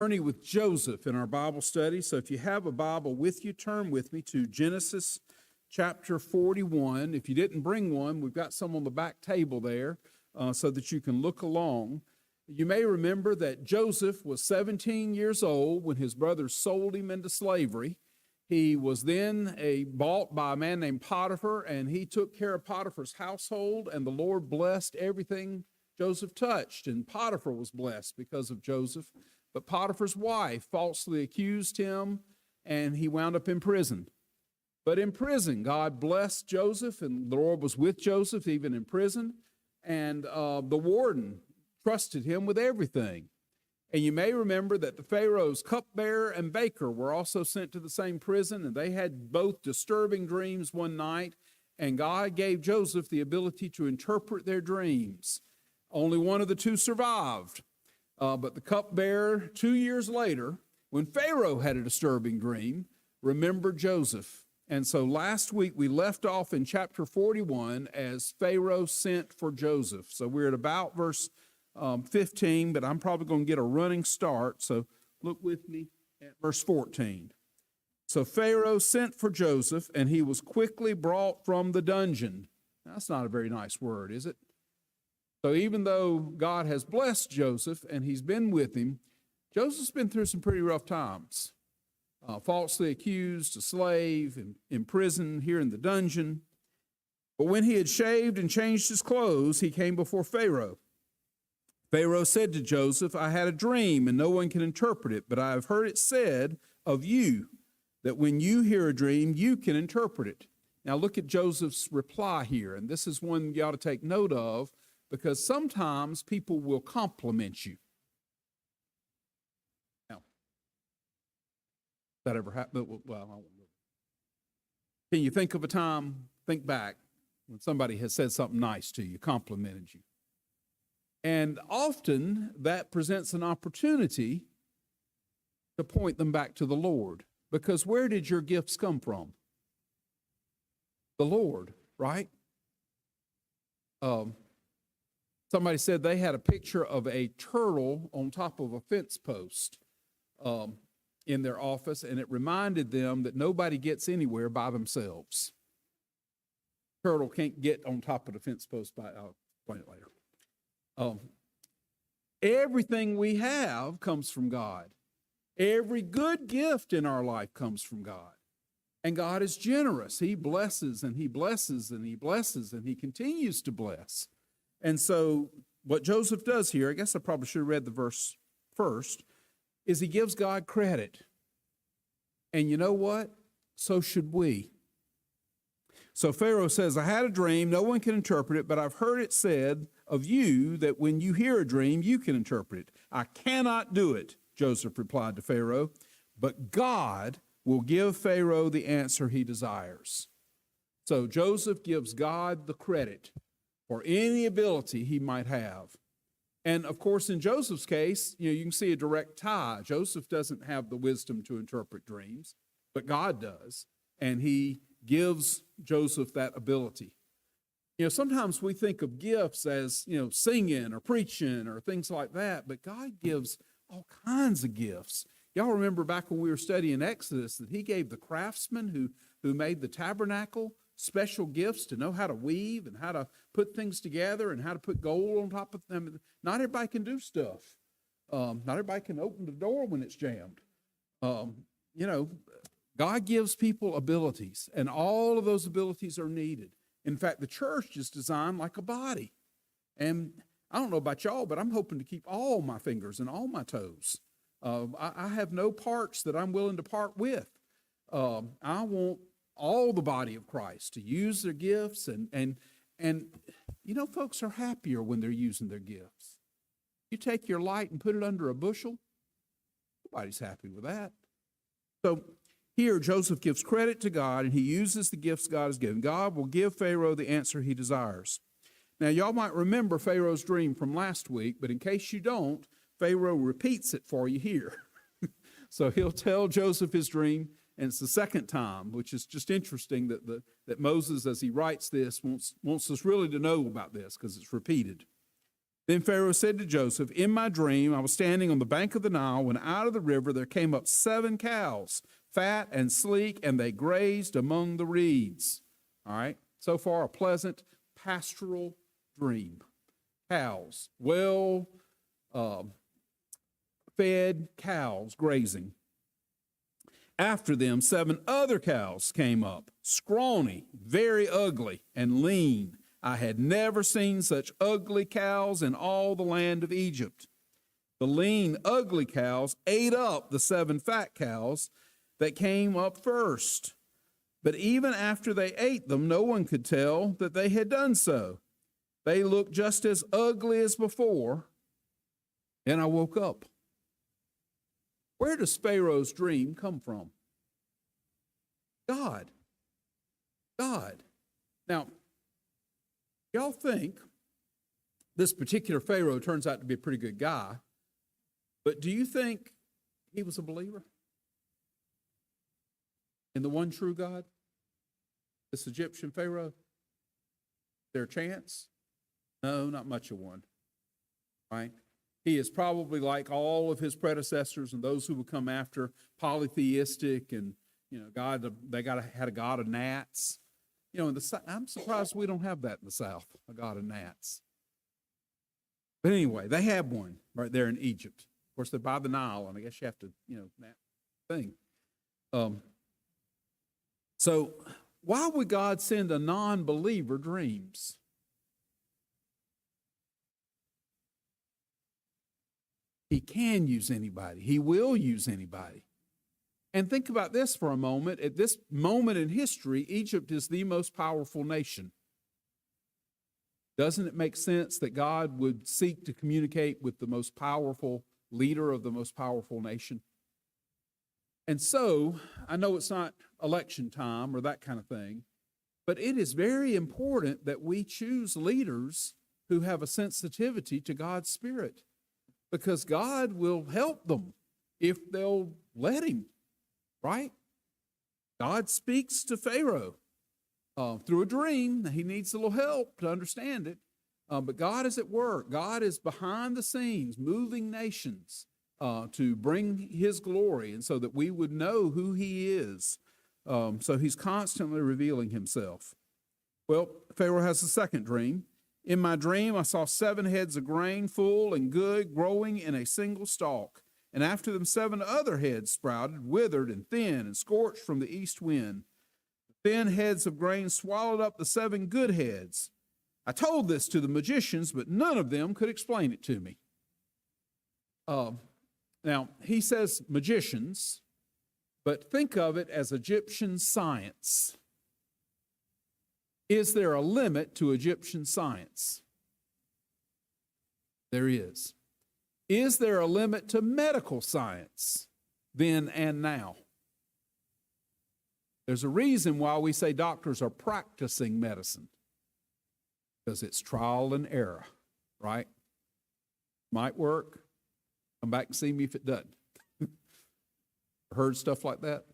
Journey with Joseph in our Bible study. So if you have a Bible with you, turn with me to Genesis chapter 41. If you didn't bring one, we've got some on the back table there so that you can look along. You may remember that Joseph was 17 years old when his brothers sold him into slavery. He was then bought by a man named Potiphar, and he took care of Potiphar's household, and the Lord blessed everything Joseph touched, and Potiphar was blessed because of Joseph. But Potiphar's wife falsely accused him, and he wound up in prison. But in prison, God blessed Joseph, and the Lord was with Joseph even in prison, and the warden trusted him with everything. And you may remember that the Pharaoh's cupbearer and baker were also sent to the same prison, and they had both disturbing dreams one night, and God gave Joseph the ability to interpret their dreams. Only one of the two survived. But the cupbearer, 2 years later, when Pharaoh had a disturbing dream, remembered Joseph. And so last week we left off in chapter 41 as Pharaoh sent for Joseph. So we're at about verse 15, but I'm probably going to get a running start. So look with me at verse 14. So Pharaoh sent for Joseph, and he was quickly brought from the dungeon. Now, that's not a very nice word, is it? So even though God has blessed Joseph and he's been with him, Joseph's been through some pretty rough times. Falsely accused, a slave, in prison, here in the dungeon. But when he had shaved and changed his clothes, he came before Pharaoh. Pharaoh said to Joseph, I had a dream, and no one can interpret it, but I have heard it said of you that when you hear a dream, you can interpret it. Now look at Joseph's reply here, and this is one you ought to take note of, because sometimes people will compliment you. Now, that ever happened? Well, I won't. Can you think of a time, think back, when somebody has said something nice to you, complimented you? And often that presents an opportunity to point them back to the Lord. Because where did your gifts come from? The Lord, right? Somebody said they had a picture of a turtle on top of a fence post in their office, and it reminded them that nobody gets anywhere by themselves. Turtle can't get on top of the fence post I'll explain it later. Everything we have comes from God. Every good gift in our life comes from God. And God is generous. He blesses and he blesses and he blesses and he continues to bless. And so what Joseph does here, I guess I probably should have read the verse first, is he gives God credit. And you know what? So should we. So Pharaoh says, I had a dream, no one can interpret it, but I've heard it said of you that when you hear a dream, you can interpret it. I cannot do it, Joseph replied to Pharaoh, but God will give Pharaoh the answer he desires. So Joseph gives God the credit for any ability he might have. And of course, in Joseph's case, you can see a direct tie. Joseph doesn't have the wisdom to interpret dreams, but God does. And he gives Joseph that ability. Sometimes we think of gifts as, singing or preaching or things like that, but God gives all kinds of gifts. Y'all remember back when we were studying Exodus that he gave the craftsmen who made the tabernacle special gifts to know how to weave and how to put things together and how to put gold on top of them. Not everybody can do stuff. Not everybody can open the door when it's jammed. God gives people abilities, and all of those abilities are needed. In fact, the church is designed like a body. And I don't know about y'all, but I'm hoping to keep all my fingers and all my toes. I have no parts that I'm willing to part with. I want all the body of Christ to use their gifts, and folks are happier when they're using their gifts. You take your light and put it under a bushel, nobody's happy with that. So here Joseph gives credit to God, and he uses the gifts God has given. God will give Pharaoh the answer he desires. Now y'all might remember Pharaoh's dream from last week, but in case you don't, Pharaoh repeats it for you here. So he'll tell Joseph his dream, and it's the second time, which is just interesting that Moses, as he writes this, wants us really to know about this because it's repeated. Then Pharaoh said to Joseph, in my dream, I was standing on the bank of the Nile when out of the river there came up 7 cows, fat and sleek, and they grazed among the reeds. All right. So far, a pleasant pastoral dream. Cows, fed cows grazing. After them, 7 other cows came up, scrawny, very ugly, and lean. I had never seen such ugly cows in all the land of Egypt. The lean, ugly cows ate up the 7 fat cows that came up first. But even after they ate them, no one could tell that they had done so. They looked just as ugly as before, and I woke up. Where does Pharaoh's dream come from? God. God. Now, y'all think this particular Pharaoh turns out to be a pretty good guy, but do you think he was a believer in the one true God? This Egyptian Pharaoh? Is there a chance? No, not much of one, right? He is probably like all of his predecessors and those who would come after, polytheistic and, they had a god of gnats. I'm surprised we don't have that in the South, a god of gnats. But anyway, they have one right there in Egypt. Of course, they're by the Nile, and I guess you have to, that thing. So why would God send a non-believer dreams? He can use anybody. He will use anybody. And think about this for a moment. At this moment in history, Egypt is the most powerful nation. Doesn't it make sense that God would seek to communicate with the most powerful leader of the most powerful nation? And so, I know it's not election time or that kind of thing, but it is very important that we choose leaders who have a sensitivity to God's Spirit, because God will help them if they'll let him, right? God speaks to Pharaoh through a dream. He needs a little help to understand it, but God is at work. God is behind the scenes, moving nations to bring his glory, and so that we would know who he is. So he's constantly revealing himself. Well, Pharaoh has a second dream. In my dream, I saw 7 heads of grain, full and good, growing in a single stalk. And after them 7 other heads sprouted, withered and thin, and scorched from the east wind. The thin heads of grain swallowed up the 7 good heads. I told this to the magicians, but none of them could explain it to me. Now, he says magicians, but think of it as Egyptian science. Is there a limit to Egyptian science? There is. Is there a limit to medical science then and now? There's a reason why we say doctors are practicing medicine, because it's trial and error, right? Might work. Come back and see me if it doesn't. Heard stuff like that?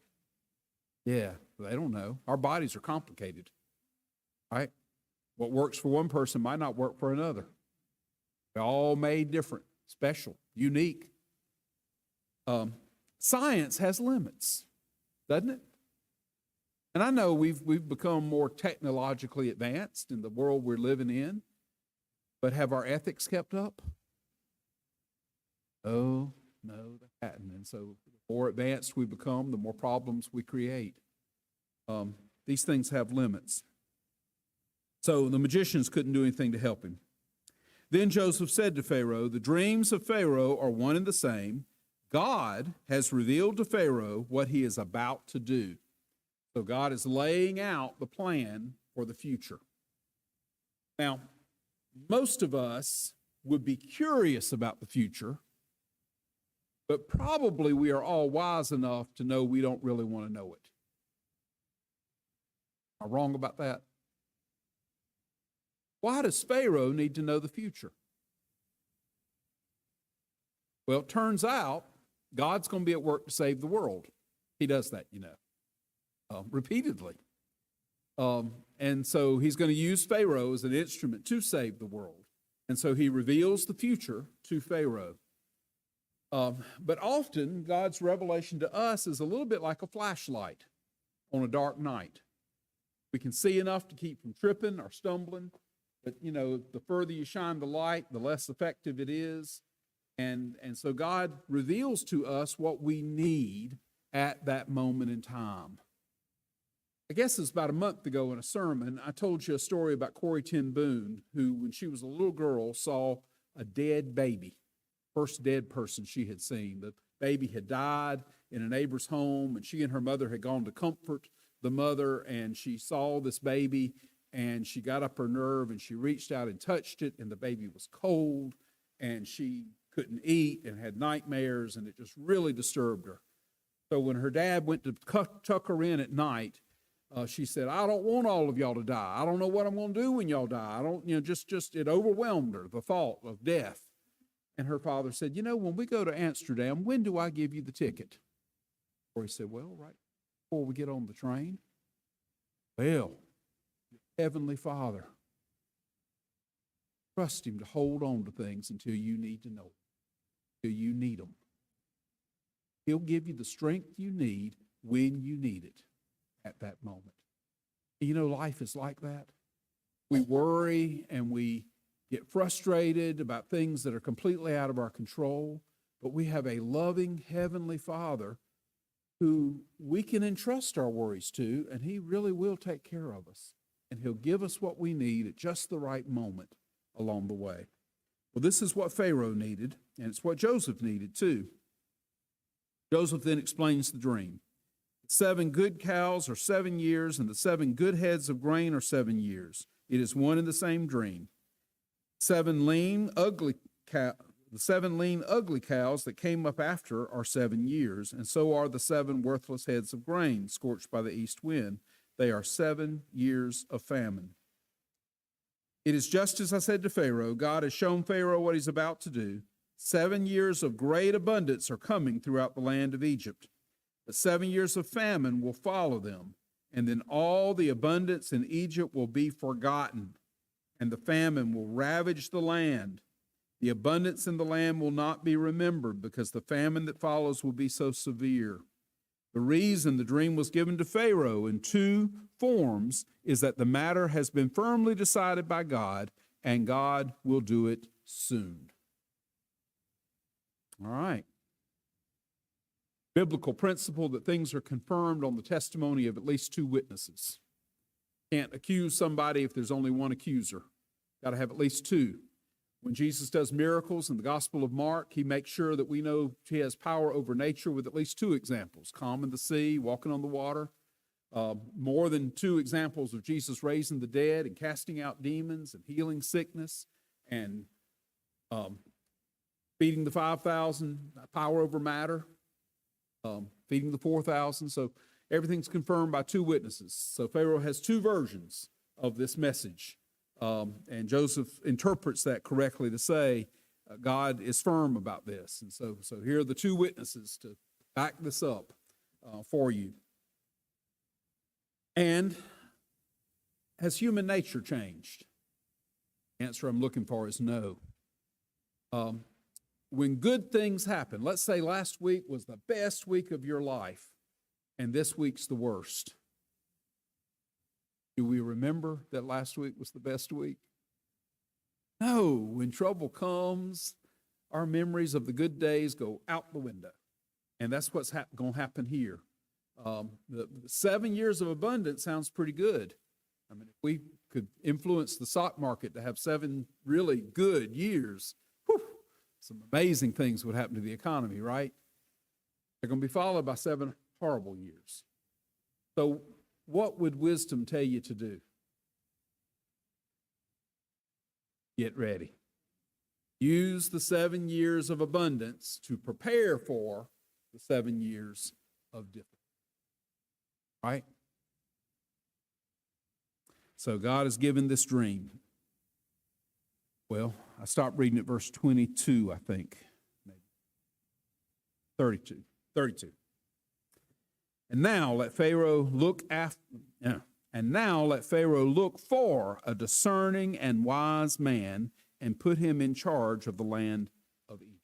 Yeah, they don't know. Our bodies are complicated, right? What works for one person might not work for another. They're all made different, special, unique. Science has limits, doesn't it? And I know we've become more technologically advanced in the world we're living in, but have our ethics kept up? Oh, no, they hadn't. And so the more advanced we become, the more problems we create. These things have limits. So the magicians couldn't do anything to help him. Then Joseph said to Pharaoh, the dreams of Pharaoh are one and the same. God has revealed to Pharaoh what he is about to do. So God is laying out the plan for the future. Now, most of us would be curious about the future, but probably we are all wise enough to know we don't really want to know it. Am I wrong about that? Why does Pharaoh need to know the future? Well, it turns out God's going to be at work to save the world. He does that, repeatedly. And so he's going to use Pharaoh as an instrument to save the world. And so he reveals the future to Pharaoh. But often, God's revelation to us is a little bit like a flashlight on a dark night. We can see enough to keep from tripping or stumbling, but, the further you shine the light, the less effective it is. And so God reveals to us what we need at that moment in time. I guess it was about a month ago in a sermon, I told you a story about Corrie ten Boom, who, when she was a little girl, saw a dead baby, first dead person she had seen. The baby had died in a neighbor's home, and she and her mother had gone to comfort the mother, and she saw this baby, and she got up her nerve, and she reached out and touched it, and the baby was cold, and she couldn't eat and had nightmares, and it just really disturbed her. So when her dad went to tuck her in at night, she said, "I don't want all of y'all to die. I don't know what I'm going to do when y'all die. I don't, just it overwhelmed her, the thought of death." And her father said, "When we go to Amsterdam, when do I give you the ticket?" Or he said, "Well, right before we get on the train." Well, Heavenly Father, trust him to hold on to things until you need to know, until you need them. He'll give you the strength you need when you need it at that moment. Life is like that. We worry and we get frustrated about things that are completely out of our control, but we have a loving Heavenly Father who we can entrust our worries to, and he really will take care of us. And he'll give us what we need at just the right moment along the way. Well, this is what Pharaoh needed, and it's what Joseph needed too. Joseph then explains the dream. 7 good cows are 7 years, and the 7 good heads of grain are 7 years. It is one and the same dream. The 7 lean, ugly cows that came up after are 7 years, and so are the 7 worthless heads of grain scorched by the east wind. They are 7 years of famine. It is just as I said to Pharaoh. God has shown Pharaoh what he's about to do. 7 years of great abundance are coming throughout the land of Egypt. But 7 years of famine will follow them, and then all the abundance in Egypt will be forgotten, and the famine will ravage the land. The abundance in the land will not be remembered, because the famine that follows will be so severe. The reason the dream was given to Pharaoh in 2 forms is that the matter has been firmly decided by God, and God will do it soon. All right. Biblical principle that things are confirmed on the testimony of at least 2 witnesses. Can't accuse somebody if there's only one accuser. Got to have at least 2. When Jesus does miracles in the Gospel of Mark, he makes sure that we know he has power over nature with at least 2 examples: calming the sea, walking on the water. More than 2 examples of Jesus raising the dead and casting out demons and healing sickness and feeding the 5,000, power over matter. Feeding the 4,000. So everything's confirmed by 2 witnesses. So Pharaoh has 2 versions of this message. And Joseph interprets that correctly to say God is firm about this. And so here are the 2 witnesses to back this up for you. And has human nature changed? The answer I'm looking for is no. When good things happen, let's say last week was the best week of your life, and this week's the worst. Do we remember that last week was the best week? No. When trouble comes, our memories of the good days go out the window. And that's what's going to happen here. The 7 years of abundance sounds pretty good. I mean, if we could influence the stock market to have 7 really good years, some amazing things would happen to the economy, right? They're going to be followed by 7 horrible years. So what would wisdom tell you to do? Get ready. Use the 7 years of abundance to prepare for the 7 years of difficulty. Right? So God has given this dream. Well, I stopped reading at verse 22, I think. Maybe 32. And now let Pharaoh look for a discerning and wise man and put him in charge of the land of Egypt.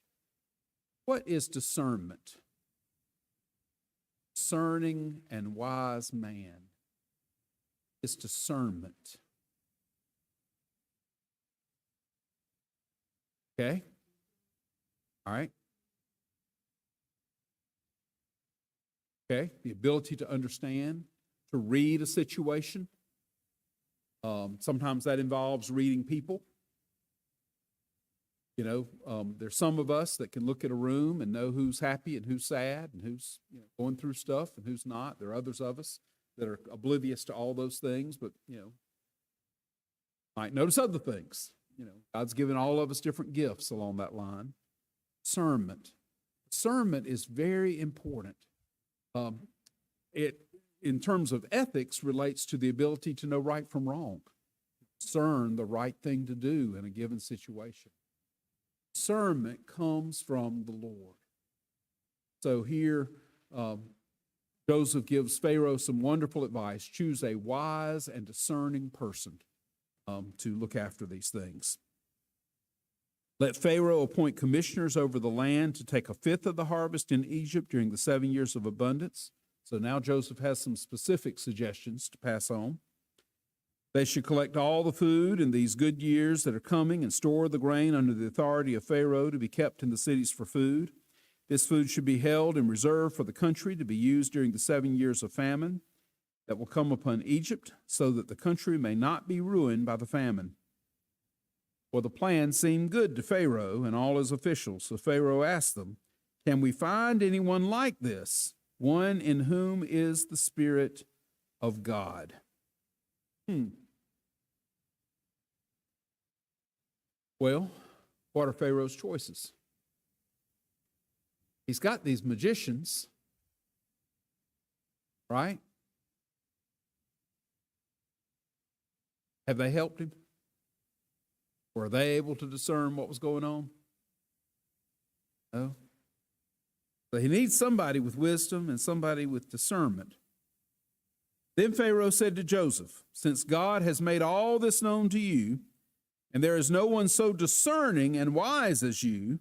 What is discernment? Discerning and wise man is discernment. Okay? All right? Okay? The ability to understand, to read a situation. Sometimes that involves reading people. You know, there's some of us that can look at a room and know who's happy and who's sad and who's going through stuff and who's not. There are others of us that are oblivious to all those things, but, might notice other things. God's given all of us different gifts along that line. Discernment. Discernment is very important. It, in terms of ethics, relates to the ability to know right from wrong, discern the right thing to do in a given situation. Discernment comes from the Lord. So here, Joseph gives Pharaoh some wonderful advice. Choose a wise and discerning person to look after these things. Let Pharaoh appoint commissioners over the land to take a fifth of the harvest in Egypt during the 7 years of abundance. So now Joseph has some specific suggestions to pass on. They should collect all the food in these good years that are coming and store the grain under the authority of Pharaoh to be kept in the cities for food. This food should be held in reserve for the country to be used during the 7 years of famine that will come upon Egypt, so that the country may not be ruined by the famine. For the plan seemed good to Pharaoh and all his officials. So Pharaoh asked them, "Can we find anyone like this, one in whom is the Spirit of God?" Well, what are Pharaoh's choices? He's got these magicians, right? Have they helped him? Were they able to discern what was going on? No. So he needs somebody with wisdom and somebody with discernment. Then Pharaoh said to Joseph, "Since God has made all this known to you, and there is no one so discerning and wise as you,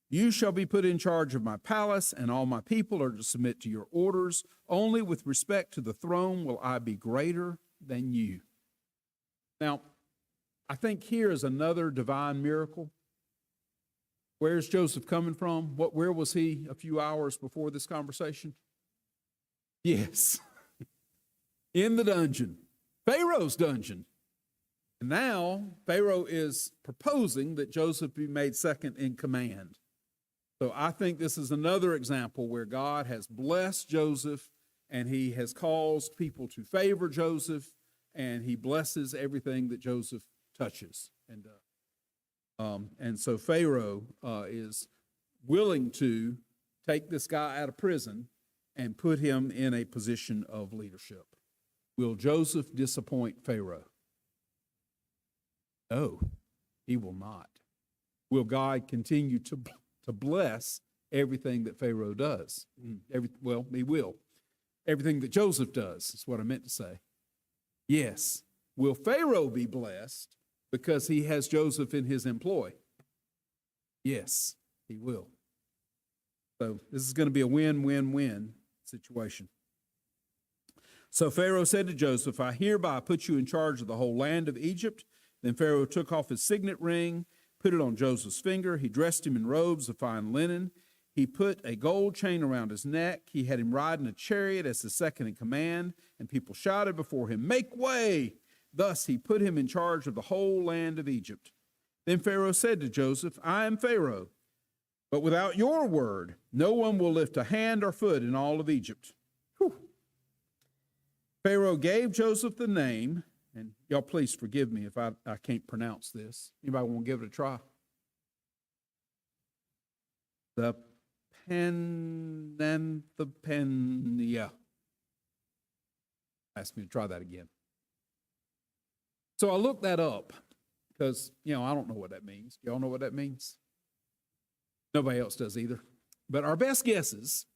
you shall be put in charge of my palace, and all my people are to submit to your orders. Only with respect to the throne will I be greater than you." Now, I think here is another divine miracle. Where's Joseph coming from? Where was he a few hours before this conversation? Yes, in the dungeon, Pharaoh's dungeon. And now Pharaoh is proposing that Joseph be made second in command. So I think this is another example where God has blessed Joseph and he has caused people to favor Joseph, and he blesses everything that Joseph touches. And so Pharaoh is willing to take this guy out of prison and put him in a position of leadership. Will Joseph disappoint Pharaoh? No, he will not. Will God continue to bless everything that Pharaoh does? Well, he will. Everything that Joseph does is what I meant to say. Yes. Will Pharaoh be blessed because he has Joseph in his employ? Yes, he will. So this is going to be a win-win-win situation. So Pharaoh said to Joseph, "I hereby put you in charge of the whole land of Egypt." Then Pharaoh took off his signet ring, put it on Joseph's finger. He dressed him in robes of fine linen. He put a gold chain around his neck. He had him ride in a chariot as the second in command, and people shouted before him, "Make way!" Thus he put him in charge of the whole land of Egypt. Then Pharaoh said to Joseph, "I am Pharaoh, but without your word, no one will lift a hand or foot in all of Egypt." Whew. Pharaoh gave Joseph the name, and y'all please forgive me if I can't pronounce this. Anybody want to give it a try? The Penanthropenia. Asked me to try that again. So I looked that up because, I don't know what that means. Y'all know what that means? Nobody else does either. But our best guesses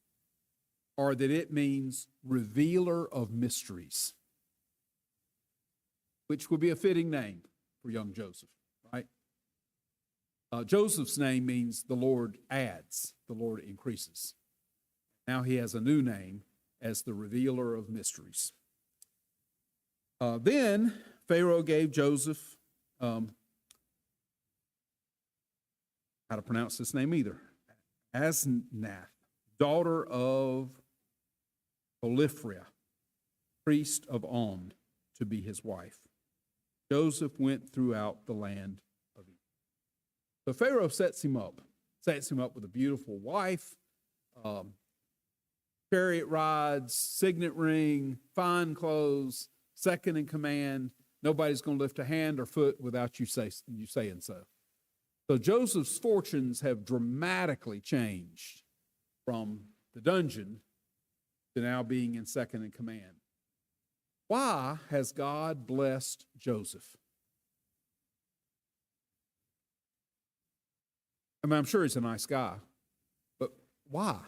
are that it means revealer of mysteries, which would be a fitting name for young Joseph, right? Joseph's name means the Lord adds, the Lord increases. Now he has a new name as the revealer of mysteries. Then Pharaoh gave Joseph, how to pronounce this name either, Asnath, daughter of Potiphera, priest of On, to be his wife. Joseph went throughout the land of Egypt. So Pharaoh sets him up with a beautiful wife, chariot rides, signet ring, fine clothes, second in command. Nobody's going to lift a hand or foot without you saying so. So Joseph's fortunes have dramatically changed from the dungeon to now being in second in command. Why has God blessed Joseph? I mean, I'm sure he's a nice guy, but why?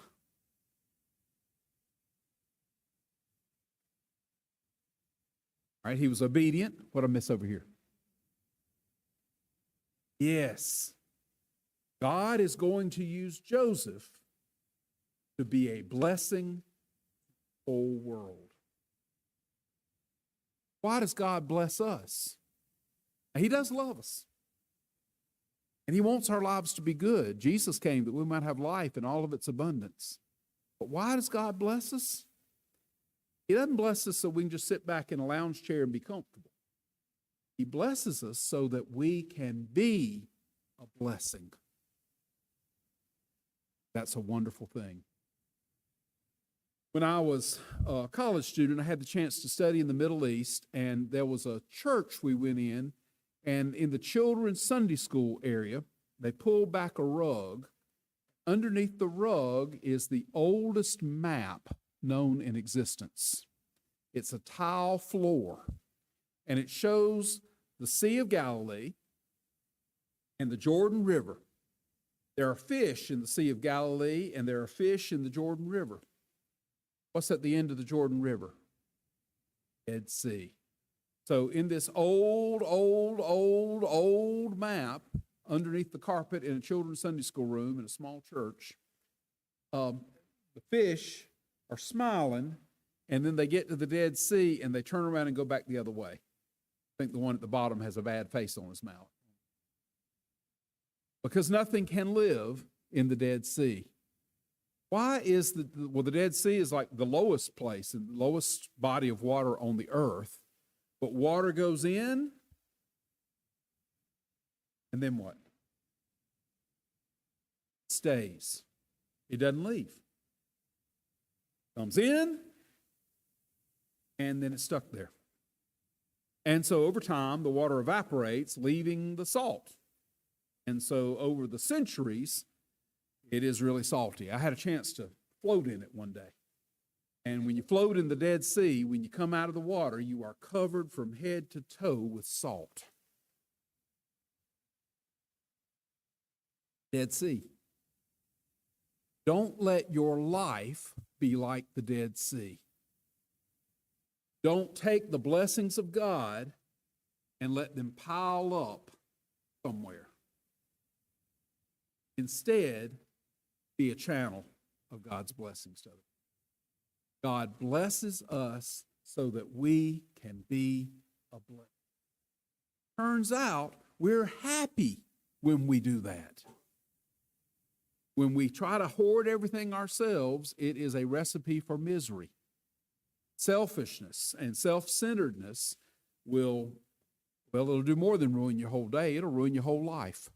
All right, he was obedient. What did I miss over here? Yes. God is going to use Joseph to be a blessing to the whole world. Why does God bless us? He does love us. And he wants our lives to be good. Jesus came that we might have life in all of its abundance. But why does God bless us? He doesn't bless us so we can just sit back in a lounge chair and be comfortable. He blesses us so that we can be a blessing. That's a wonderful thing. When I was a college student, I had the chance to study in the Middle East, and there was a church we went in, and in the children's Sunday school area, they pulled back a rug. Underneath the rug is the oldest map known in existence. It's a tile floor, and it shows the Sea of Galilee and the Jordan River. There are fish in the Sea of Galilee, and there are fish in the Jordan River. What's at the end of the Jordan River? Dead Sea. So in this old map, underneath the carpet in a children's Sunday school room in a small church, the fish are smiling, and then they get to the Dead Sea, and they turn around and go back the other way. I think the one at the bottom has a bad face on his mouth. Because nothing can live in the Dead Sea. Why is the Dead Sea is like the lowest place and the lowest body of water on the earth, but water goes in, and then what? It stays. It doesn't leave. Comes in, and then it's stuck there. And so over time, the water evaporates, leaving the salt. And so over the centuries, it is really salty. I had a chance to float in it one day. And when you float in the Dead Sea, when you come out of the water, you are covered from head to toe with salt. Dead Sea. Don't let your life be like the Dead Sea. Don't take the blessings of God and let them pile up somewhere. Instead, be a channel of God's blessings to others. God blesses us so that we can be a blessing. Turns out we're happy when we do that. When we try to hoard everything ourselves, it is a recipe for misery. Selfishness and self-centeredness it'll do more than ruin your whole day. It'll ruin your whole life.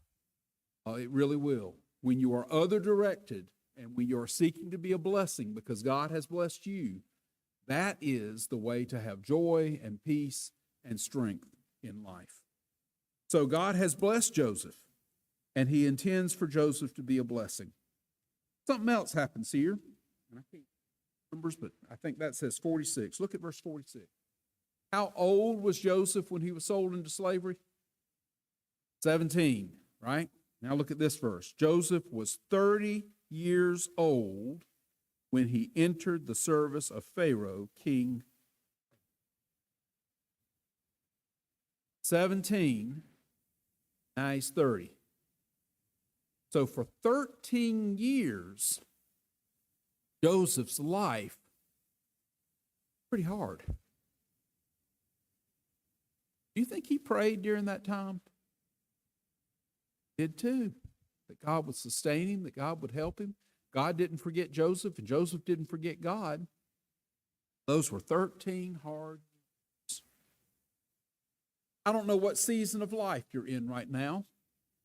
It really will. When you are other-directed and when you are seeking to be a blessing because God has blessed you, that is the way to have joy and peace and strength in life. So God has blessed Joseph, and he intends for Joseph to be a blessing. Something else happens here, and I can't numbers, but I think that says 46. Look at verse 46. How old was Joseph when he was sold into slavery? 17, right? Now look at this verse. Joseph was 30 years old when he entered the service of Pharaoh, king. 17, now he's 30. So for 13 years, Joseph's life, pretty hard. Do you think he prayed during that time? He did too. That God would sustain him, that God would help him. God didn't forget Joseph, and Joseph didn't forget God. Those were 13 hard years. I don't know what season of life you're in right now.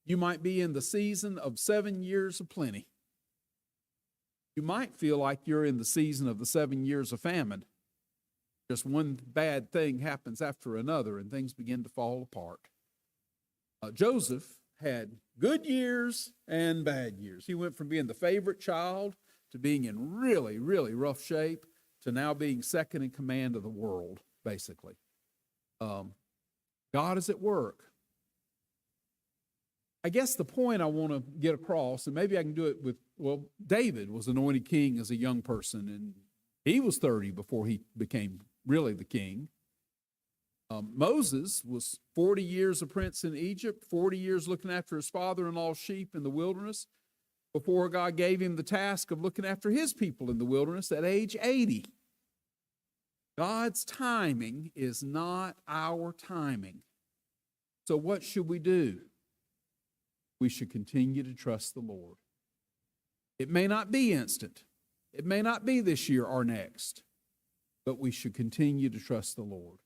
You might be in the season of 7 years of plenty. You might feel like you're in the season of the 7 years of famine. Just one bad thing happens after another, and things begin to fall apart. Joseph had good years and bad years. He went from being the favorite child to being in really, really rough shape to now being second in command of the world, basically. God is at work. I guess the point I want to get across, and maybe I can do it with, David was anointed king as a young person, and he was 30 before he became really the king. Moses was 40 years a prince in Egypt, 40 years looking after his father-in-law's sheep in the wilderness, before God gave him the task of looking after his people in the wilderness at age 80. God's timing is not our timing. So what should we do? We should continue to trust the Lord. It may not be instant. It may not be this year or next, but we should continue to trust the Lord.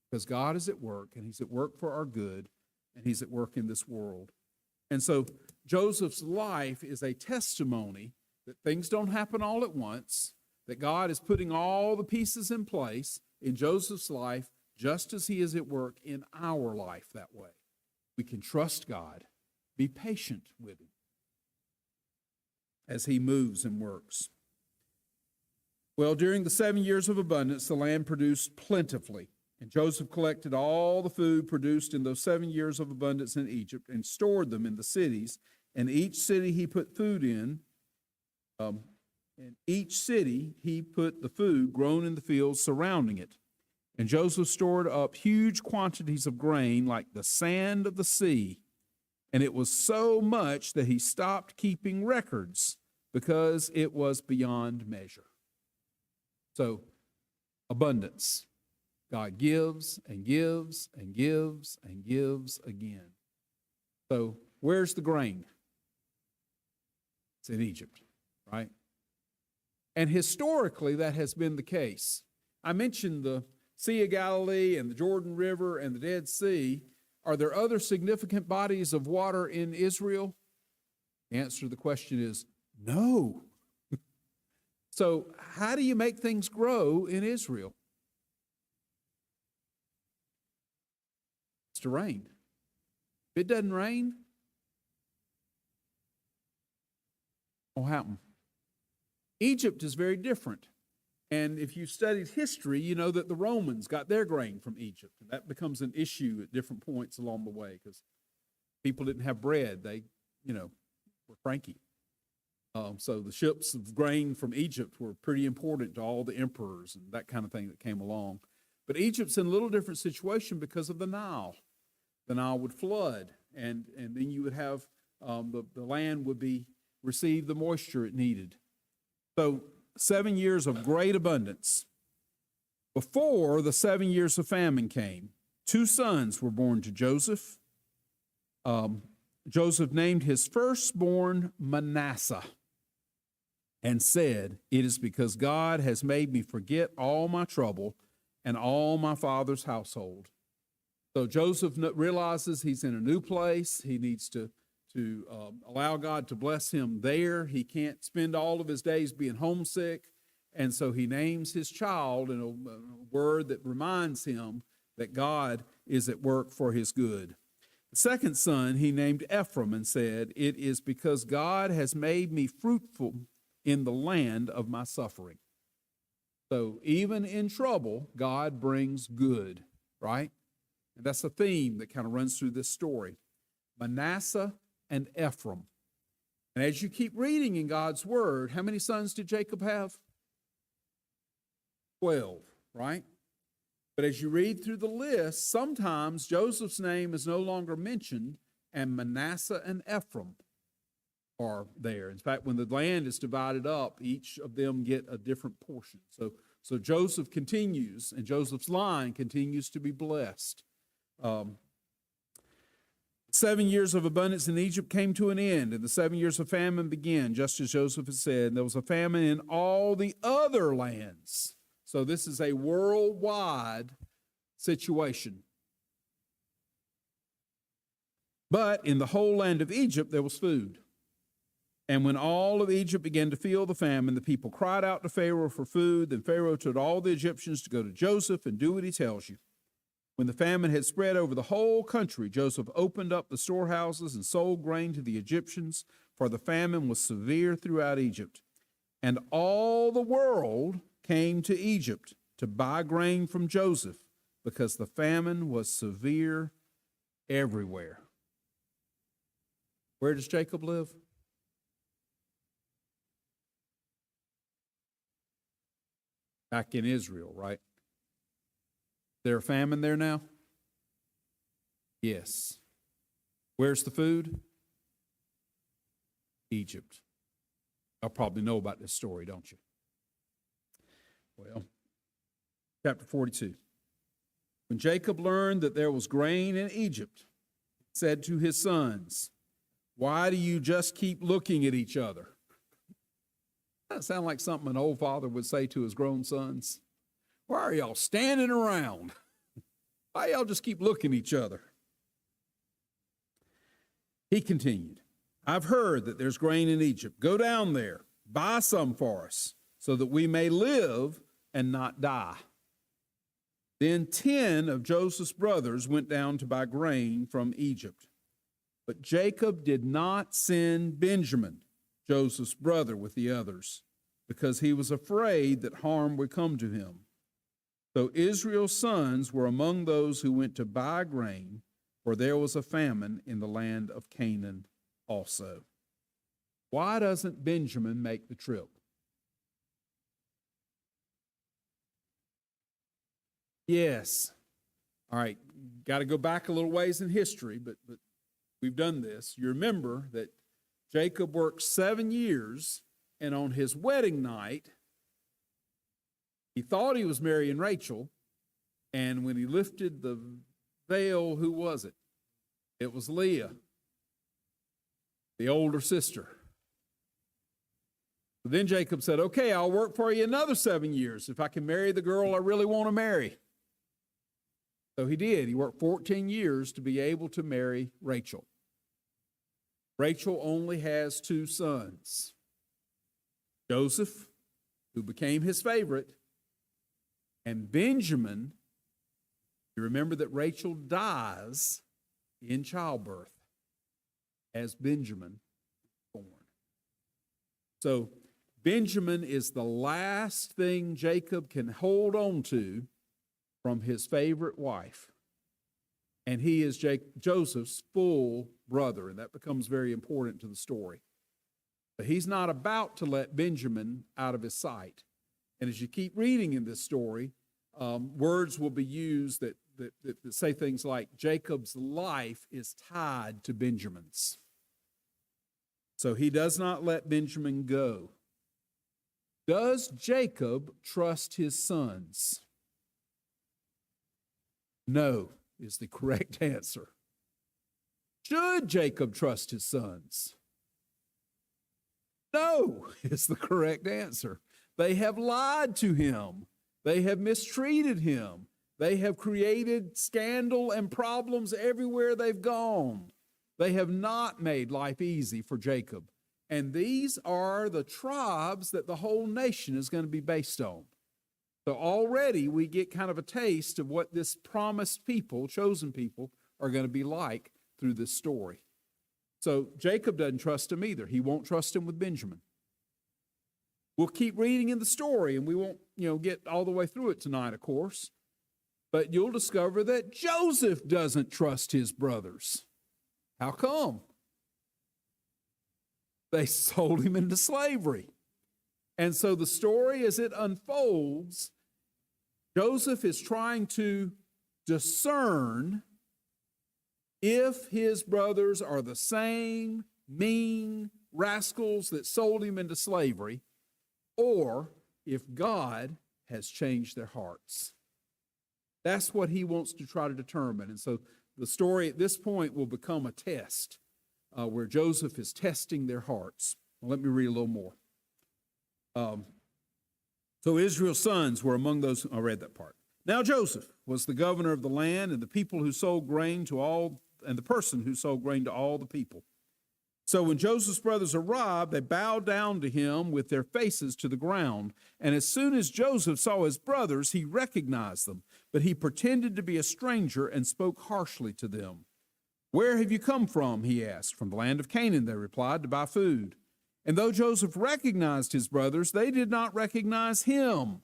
Because God is at work, and he's at work for our good, and he's at work in this world. And so Joseph's life is a testimony that things don't happen all at once, that God is putting all the pieces in place in Joseph's life, just as he is at work in our life that way. We can trust God, be patient with him as he moves and works. Well, during the 7 years of abundance, the land produced plentifully. And Joseph collected all the food produced in those 7 years of abundance in Egypt and stored them in the cities. And each city he put food in, in each city he put the food grown in the fields surrounding it. And Joseph stored up huge quantities of grain like the sand of the sea. And it was so much that he stopped keeping records because it was beyond measure. So, abundance. God gives and gives and gives and gives again. So, where's the grain? It's in Egypt, right? And historically, that has been the case. I mentioned the Sea of Galilee and the Jordan River and the Dead Sea. Are there other significant bodies of water in Israel? The answer to the question is no. So, how do you make things grow in Israel? To rain. If it doesn't rain, what will happen? Egypt is very different. And if you studied history, you know that the Romans got their grain from Egypt. And that becomes an issue at different points along the way because people didn't have bread. They, were cranky. So the ships of grain from Egypt were pretty important to all the emperors and that kind of thing that came along. But Egypt's in a little different situation because of the Nile. The Nile would flood, and then you would have the land would receive the moisture it needed. So 7 years of great abundance. Before the 7 years of famine came, 2 sons were born to Joseph. Joseph named his firstborn Manasseh and said, "It is because God has made me forget all my trouble and all my father's household." So Joseph realizes he's in a new place. He needs to allow God to bless him there. He can't spend all of his days being homesick. And so he names his child in a word that reminds him that God is at work for his good. The second son he named Ephraim and said, "It is because God has made me fruitful in the land of my suffering." So even in trouble, God brings good, right? And that's a theme that kind of runs through this story. Manasseh and Ephraim. And as you keep reading in God's word, how many sons did Jacob have? 12, right? But as you read through the list, sometimes Joseph's name is no longer mentioned, and Manasseh and Ephraim are there. In fact, when the land is divided up, each of them get a different portion. So Joseph continues, and Joseph's line continues to be blessed. 7 years of abundance in Egypt came to an end, and the 7 years of famine began, just as Joseph had said. There was a famine in all the other lands. So this is a worldwide situation. But in the whole land of Egypt, there was food. And when all of Egypt began to feel the famine, the people cried out to Pharaoh for food. Then Pharaoh told all the Egyptians to go to Joseph and do what he tells you. When the famine had spread over the whole country, Joseph opened up the storehouses and sold grain to the Egyptians, for the famine was severe throughout Egypt. And all the world came to Egypt to buy grain from Joseph, because the famine was severe everywhere. Where does Jacob live? Back in Israel, right? There a famine there now? Yes. Where's the food? Egypt. Y'all probably know about this story, don't you? Well, chapter 42. When Jacob learned that there was grain in Egypt, he said to his sons, "Why do you just keep looking at each other?" That sound like something an old father would say to his grown sons. Why are y'all standing around? Why y'all just keep looking at each other? He continued, "I've heard that there's grain in Egypt. Go down there, buy some for us, so that we may live and not die." Then 10 of Joseph's brothers went down to buy grain from Egypt. But Jacob did not send Benjamin, Joseph's brother, with the others, because he was afraid that harm would come to him. So Israel's sons were among those who went to buy grain, for there was a famine in the land of Canaan also. Why doesn't Benjamin make the trip? Yes. All right, got to go back a little ways in history, but we've done this. You remember that Jacob worked 7 years, and on his wedding night, he thought he was marrying Rachel, and when he lifted the veil, who was it? It was Leah, the older sister. But then Jacob said, "Okay, I'll work for you another 7 years if I can marry the girl I really want to marry." So he did. He worked 14 years to be able to marry Rachel. Rachel only has 2 sons, Joseph, who became his favorite, and Benjamin. You remember that Rachel dies in childbirth as Benjamin is born. So Benjamin is the last thing Jacob can hold on to from his favorite wife. And he is Joseph's full brother, and that becomes very important to the story. But he's not about to let Benjamin out of his sight. And as you keep reading in this story, words will be used that say things like, Jacob's life is tied to Benjamin's. So he does not let Benjamin go. Does Jacob trust his sons? No is the correct answer. Should Jacob trust his sons? No is the correct answer. They have lied to him. They have mistreated him. They have created scandal and problems everywhere they've gone. They have not made life easy for Jacob. And these are the tribes that the whole nation is going to be based on. So already we get kind of a taste of what this promised people, chosen people, are going to be like through this story. So Jacob doesn't trust him either. He won't trust him with Benjamin. We'll keep reading in the story, and we won't, get all the way through it tonight, of course. But you'll discover that Joseph doesn't trust his brothers. How come? They sold him into slavery. And so the story, as it unfolds, Joseph is trying to discern if his brothers are the same mean, rascals that sold him into slavery, or if God has changed their hearts. That's what he wants to try to determine. And so the story at this point will become a test where Joseph is testing their hearts. Well, let me read a little more. So Israel's sons were among those, I read that part. Now Joseph was the governor of the land, and the people who sold grain to all, and the person who sold grain to all the people. So when Joseph's brothers arrived, they bowed down to him with their faces to the ground. And as soon as Joseph saw his brothers, he recognized them. But he pretended to be a stranger and spoke harshly to them. Where have you come from? He asked. From the land of Canaan, they replied, to buy food. And though Joseph recognized his brothers, they did not recognize him.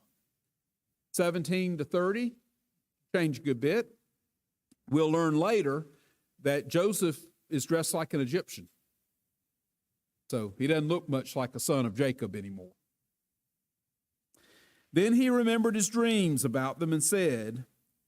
17 to 30, change a good bit. We'll learn later that Joseph is dressed like an Egyptian. So he doesn't look much like a son of Jacob anymore. Then he remembered his dreams about them and said,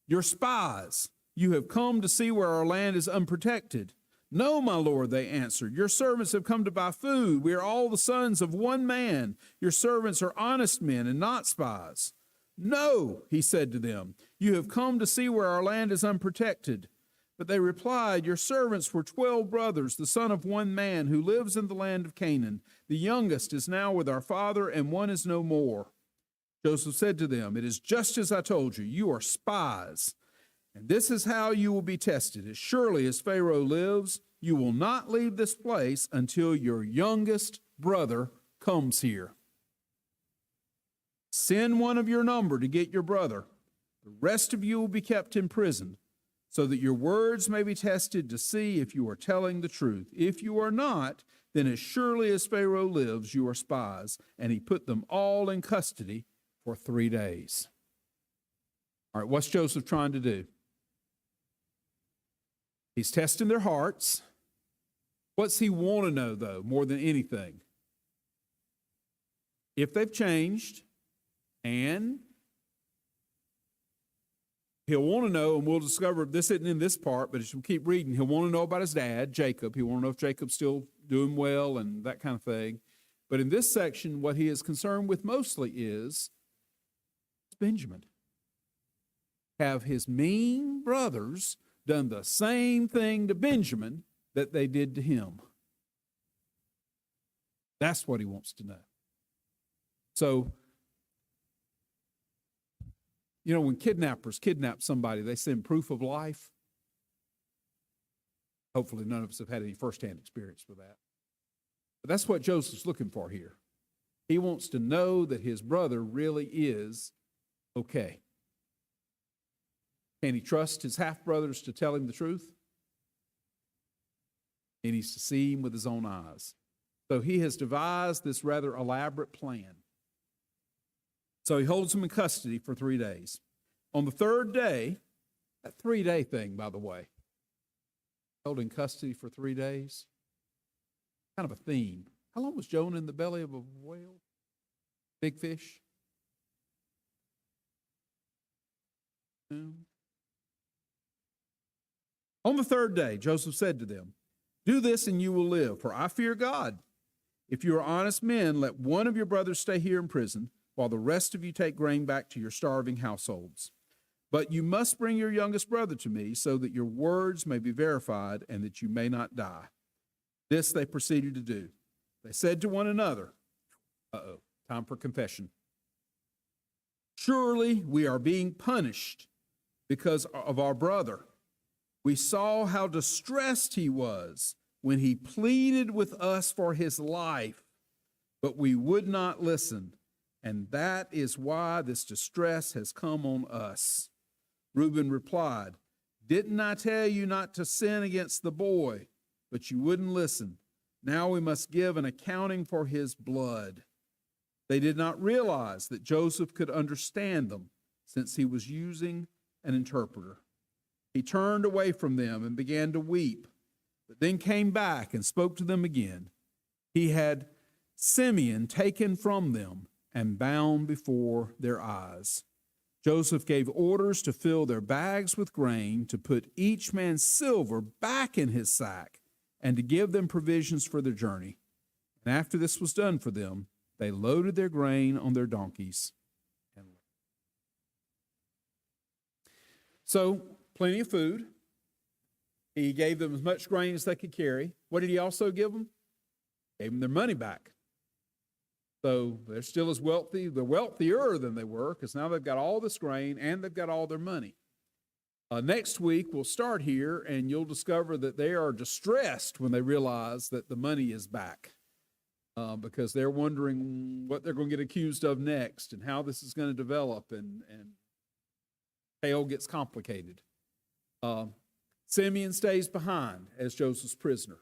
"You're spies. You have come to see where our land is unprotected." "No, my lord," they answered. "Your servants have come to buy food. We are all the sons of one man. Your servants are honest men and not spies." "No," he said to them, "you have come to see where our land is unprotected." But they replied, "Your servants were 12 brothers, the son of one man, who lives in the land of Canaan. The youngest is now with our father, and one is no more." Joseph said to them, "It is just as I told you. You are spies. And this is how you will be tested. As surely as Pharaoh lives, you will not leave this place until your youngest brother comes here. Send one of your number to get your brother. The rest of you will be kept in prison, so that your words may be tested to see if you are telling the truth. If you are not, then as surely as Pharaoh lives, you are spies." And he put them all in custody for 3 days. All right, what's Joseph trying to do? He's testing their hearts. What's he want to know, though, more than anything? If they've changed, and he'll want to know, and we'll discover this isn't in this part, but as we keep reading, he'll want to know about his dad, Jacob. He'll want to know if Jacob's still doing well and that kind of thing. But in this section, what he is concerned with mostly is Benjamin. Have his mean brothers done the same thing to Benjamin that they did to him? That's what he wants to know. So, you know, when kidnappers kidnap somebody, they send proof of life. Hopefully none of us have had any firsthand experience with that. But that's what Joseph's looking for here. He wants to know that his brother really is okay. Can he trust his half-brothers to tell him the truth? He needs to see him with his own eyes. So he has devised this rather elaborate plan. So he holds them in custody for 3 days. On the third day, that 3-day thing, by the way, held in custody for 3 days, kind of a theme. How long was Jonah in the belly of a whale? Big fish? On the third day, Joseph said to them, "Do this and you will live, for I fear God. If you are honest men, let one of your brothers stay here in prison, while the rest of you take grain back to your starving households. But you must bring your youngest brother to me, so that your words may be verified and that you may not die." This they proceeded to do. They said to one another, time for confession. "Surely we are being punished because of our brother. We saw how distressed he was when he pleaded with us for his life, but we would not listen, and that is why this distress has come on us." Reuben replied, "Didn't I tell you not to sin against the boy? But you wouldn't listen. Now we must give an accounting for his blood." They did not realize that Joseph could understand them, since he was using an interpreter. He turned away from them and began to weep, but then came back and spoke to them again. He had Simeon taken from them and bound before their eyes. Joseph gave orders to fill their bags with grain, to put each man's silver back in his sack, and to give them provisions for their journey. And after this was done for them, they loaded their grain on their donkeys and left. So, plenty of food. He gave them as much grain as they could carry. What did he also give them? Gave them their money back. So they're still as wealthy. They're wealthier than they were because now they've got all this grain and they've got all their money. Next week, we'll start here, and you'll discover that they are distressed when they realize that the money is back because they're wondering what they're going to get accused of next and how this is going to develop, and tale gets complicated. Simeon stays behind as Joseph's prisoner.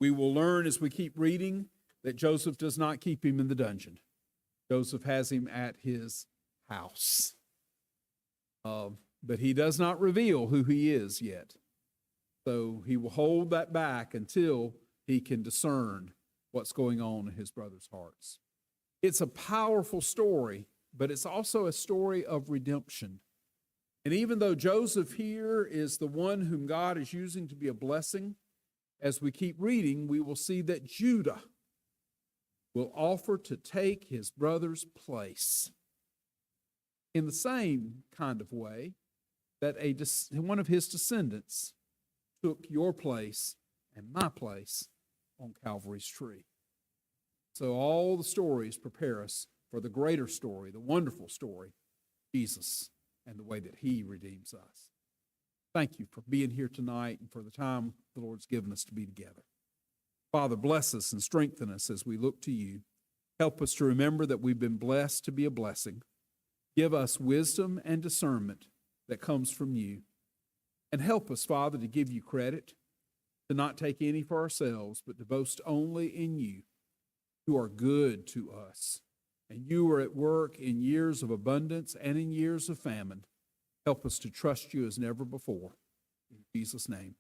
We will learn as we keep reading that Joseph does not keep him in the dungeon. Joseph has him at his house. But he does not reveal who he is yet. So he will hold that back until he can discern what's going on in his brothers' hearts. It's a powerful story, but it's also a story of redemption. And even though Joseph here is the one whom God is using to be a blessing, as we keep reading, we will see that Judah will offer to take his brother's place in the same kind of way that one of his descendants took your place and my place on Calvary's tree. So all the stories prepare us for the greater story, the wonderful story, Jesus and the way that he redeems us. Thank you for being here tonight and for the time the Lord's given us to be together. Father, bless us and strengthen us as we look to you. Help us to remember that we've been blessed to be a blessing. Give us wisdom and discernment that comes from you. And help us, Father, to give you credit, to not take any for ourselves, but to boast only in you, who are good to us. And you are at work in years of abundance and in years of famine. Help us to trust you as never before. In Jesus' name.